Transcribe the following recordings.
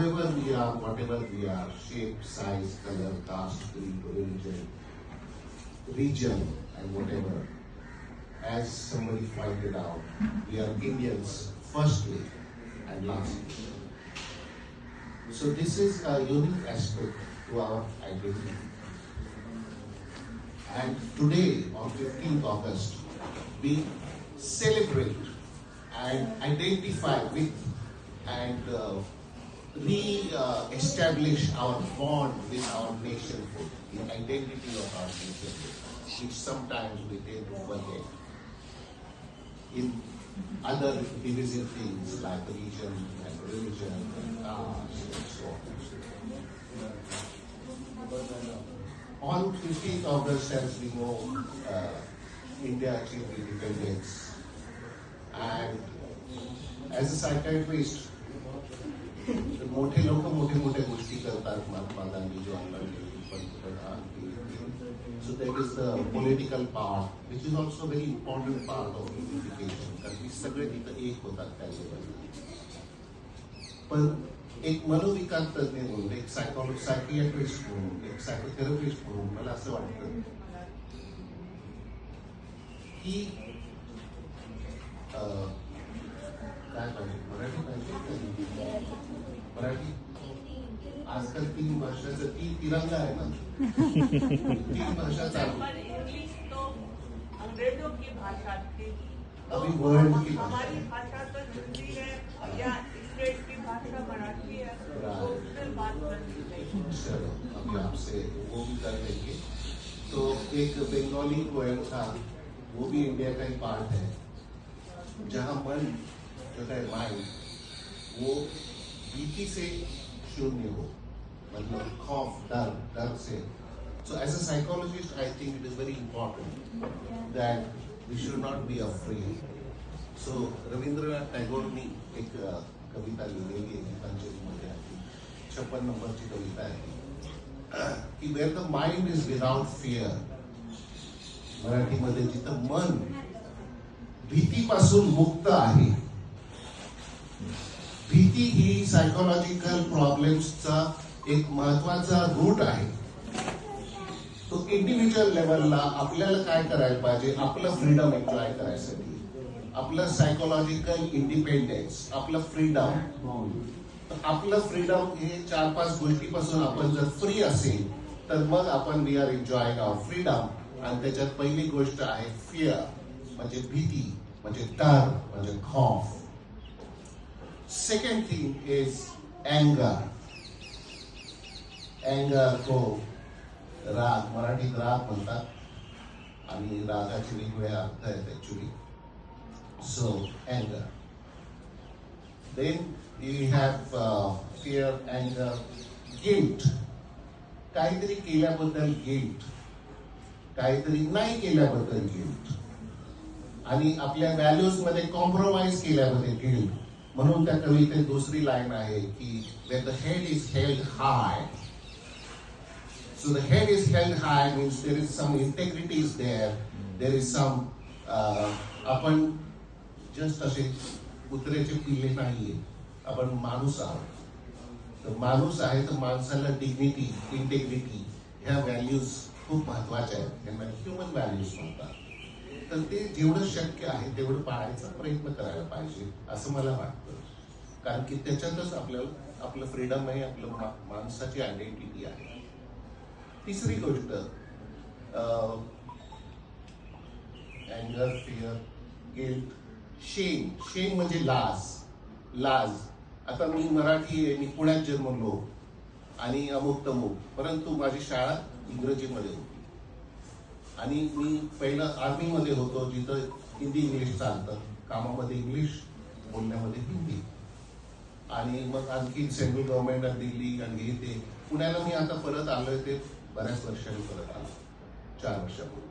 however we are, whatever we are, shape, size, color, caste, creed, religion, region, and whatever, as somebody pointed out, we are Indians firstly and lastly. So this is a unique aspect to our identity. And today, on 15th August, we celebrate and identify with and re-establish our bond with our nationhood, the identity of our nationhood, which sometimes we tend to forget in other divisive things like region and religion and caste and so on. On 15th August, as we know, India achieved independence. And as a psychiatrist, मोठे लोक मोठे मोठे गोष्टी करतात, महात्मा गांधी जवाहरलाल नेहरू पंतप्रधान. So there is the political part, which is also a very important part of unification, कारण की सगळे तिथं एक होतात त्या लेवलला. पण एक मनोविकार तज्ञ म्हणून, एक सायकियाट्रिस्ट म्हणून, एक सायकोथेरपिस्ट म्हणून मला असं वाटतं की काय पाहिजे, मराठी पाहिजे, मराठी आजकाल 3 भाषाचं तिरंगा आहे ना, 3 भाषा चालू, अंग्रेजों की भाषा थी, अभी वर्ल्ड की हमारी भाषा तो हिंदी है या स्टेट की भाषा मराठी है, तो उसमें बात करनी चाहिए. चलो अभी आपसे वो भी कर लेंगे. तो एक बंगाली पोएम था, वो भी इंडिया का ही पार्ट है, जहाँ मन जो है माइंड वो भीति से शून्य हो, मतलब खौफ, डर से. So as a psychologist, I think it is very important that we should not be afraid. So Rabindranath टॅगोरनी एक कविता लिहिलेली आहे गीतांजलीमध्ये, 56 नंबरची कविता आहे की where the mind is without fear, मराठीमध्ये जिथं मन भीतीपासून मुक्त आहे. भीती ही सायकोलॉजिकल प्रॉब्लेम्सचा एक महत्वाचा रूट आहे. तो इंडिव्हिज्युअल लेवलला आपल्याला काय करायला पाहिजे, आपलं फ्रीडम एन्जॉय करायसाठी, आपलं सायकोलॉजिकल इंडिपेंडेन्स, आपलं फ्रीडम हे 4-5 गोष्टीपासून आपण जर फ्री असेल तर मग आपण we are enjoying our freedom. आणि त्याच्यात पहिली गोष्ट आहे फिअर, म्हणजे भीती, म्हणजे डर, म्हणजे खौफ. Second thing is anger. Anger को राग, मराठीत राग म्हणतात आणि रागाचे वेगवेगळे अर्थ आहेत actually. So anger. Then you have fear, anger, guilt. काहीतरी केल्याबद्दल गिल्ट, काहीतरी नाही केल्याबद्दल गिल्ट, आणि आपल्या व्हॅल्यूज मध्ये कॉम्प्रोमाइज केल्याबद्दल गिल्ट. म्हणून त्या कवितेत दुसरी लाईन आहे की when the head is held high. So the head is held high means there is some integrity is there. There is some आपण जस्ट असे कुत्र्याचे पिल्ले नाहीये, आपण माणूस आहोत. तर माणूस आहे तर माणसाला डिग्निटी, इंटेग्रिटी ह्या व्हॅल्यूज खूप महत्वाच्या आहेत. त्यांना ह्युमन व्हॅल्यूज म्हणतात. तर ते जेवढं शक्य आहे तेवढं पाळायचा प्रयत्न करायला पाहिजे असं मला वाटतं. कारण की त्याच्यातच आपल्याला आपलं फ्रीडम आहे, आपलं माणसाची आयडेंटिटी आहे. तिसरी गोष्ट अँगर, फिअर, गिल्ट, शेम. शेम म्हणजे लाज. आता मी मराठी आहे, मी पुण्यात जन्मलो आणि अमुक तमुक, परंतु माझी शाळा इंग्रजीमध्ये होती आणि मी पहिलं आर्मीमध्ये होतो जिथं हिंदी इंग्लिश चालतं, कामामध्ये इंग्लिश, बोलण्यामध्ये हिंदी. आणि मग आणखी सेंट्रल गव्हर्नमेंट दिल्ली आणि ते पुण्याला मी आता परत आलोय, ते बऱ्याच वर्षांनी परत आलो, 4 वर्षापूर्वी.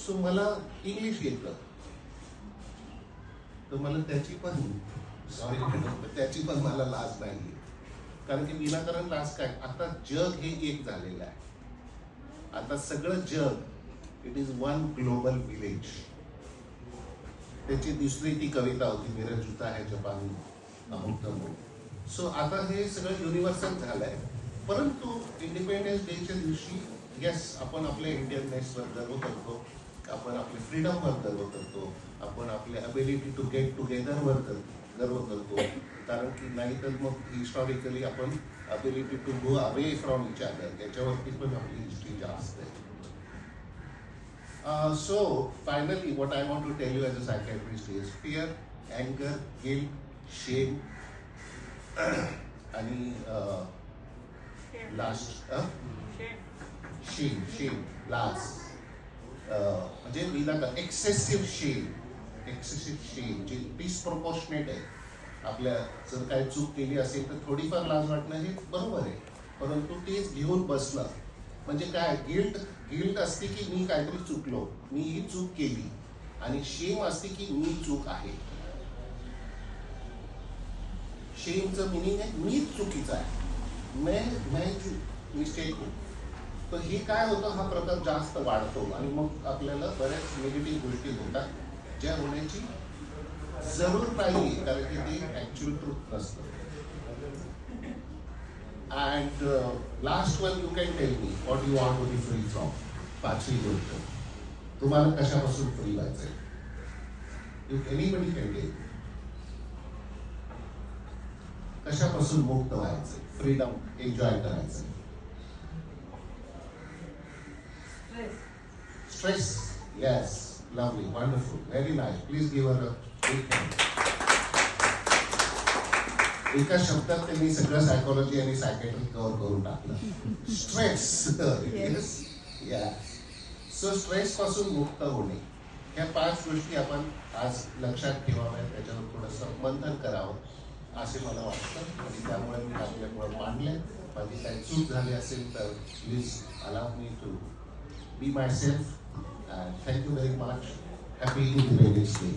सो मला इंग्लिश येतं, तर मला त्याची पण त्याची पण मला लाज नाहीये. कारण की विनाकारण लाज काय, आता जग हे एक झालेलं आहे. आता सगळं जग it is one global village. त्याची दुसरी ती कविता होती, मेरा जूता है जपानी अमुक तमुक. सो आता हे सगळं युनिव्हर्सल झालंय. परंतु इंडिपेंडन्स डेच्या दिवशी येस, आपण आपल्या इंडियननेसवर गर्व करतो, आपण आपल्या फ्रीडमवर गर्व करतो, आपण आपल्या अबिलिटी टू गेट टुगेदरवर गर्व करतो. कारण की नाहीतर मग हिस्टॉरिकली आपण ability to go away from each other याच्यावरती पण आपली हिस्ट्री जास्त आहे. So finally, what I want to tell you as a psychiatrist is fear, anger, guilt, shame, आणि लास्ट शेम लास्ट म्हणजे मी ना एक्सेसिव्ह शेम जे डिस्प्रपोर्शनेट आहे. आपल्या जर काही चूक केली असेल तर थोडीफार लाज वाटणं हे बरोबर आहे, परंतु तेच घेऊन बसणं म्हणजे काय, गिल्ट असते की मी काहीतरी चुकलो, मी ही चूक केली, आणि शेम असते की मी चूक आहे. शेमचं मिनिंग आहे मीच चुकीचा आहे, मैं मिस्टेक हूँ. तर हे काय होतं, हा प्रकार जास्त वाढतो आणि मग आपल्याला बऱ्याच निगेटिव्ह गोष्टी होतात ज्या होण्याची जरूर नाही, कारण की ते ऍक्च्युअल ट्रूथ नसतं. And last one, you can tell me what you want to be free from. पाचवी गोष्ट, तुम्हाला कशापासून फ्री व्हायचंय? Anybody can tell. कशापासून मुक्त व्हायचंय, फ्रीडम एन्जॉय करायचंय? Stress. Yes, lovely, wonderful, very nice. Please give her a big hand. एका शब्दात त्यांनी सगळं सायकोलॉजी आणि सायकॅट्री कव्हर करून टाकलं. स्ट्रेस. सो स्ट्रेस पासून मुक्त होणे, ह्या 5 गोष्टी आपण आज लक्षात ठेवाव्या, त्याच्यावर थोडंसं मंथन करावं असे मला वाटतं, आणि त्यामुळे मी आपल्यामुळे मांडले. माझी काही चूक झाली असेल तर please allow me to be myself. Thank you very much. Happy independence day.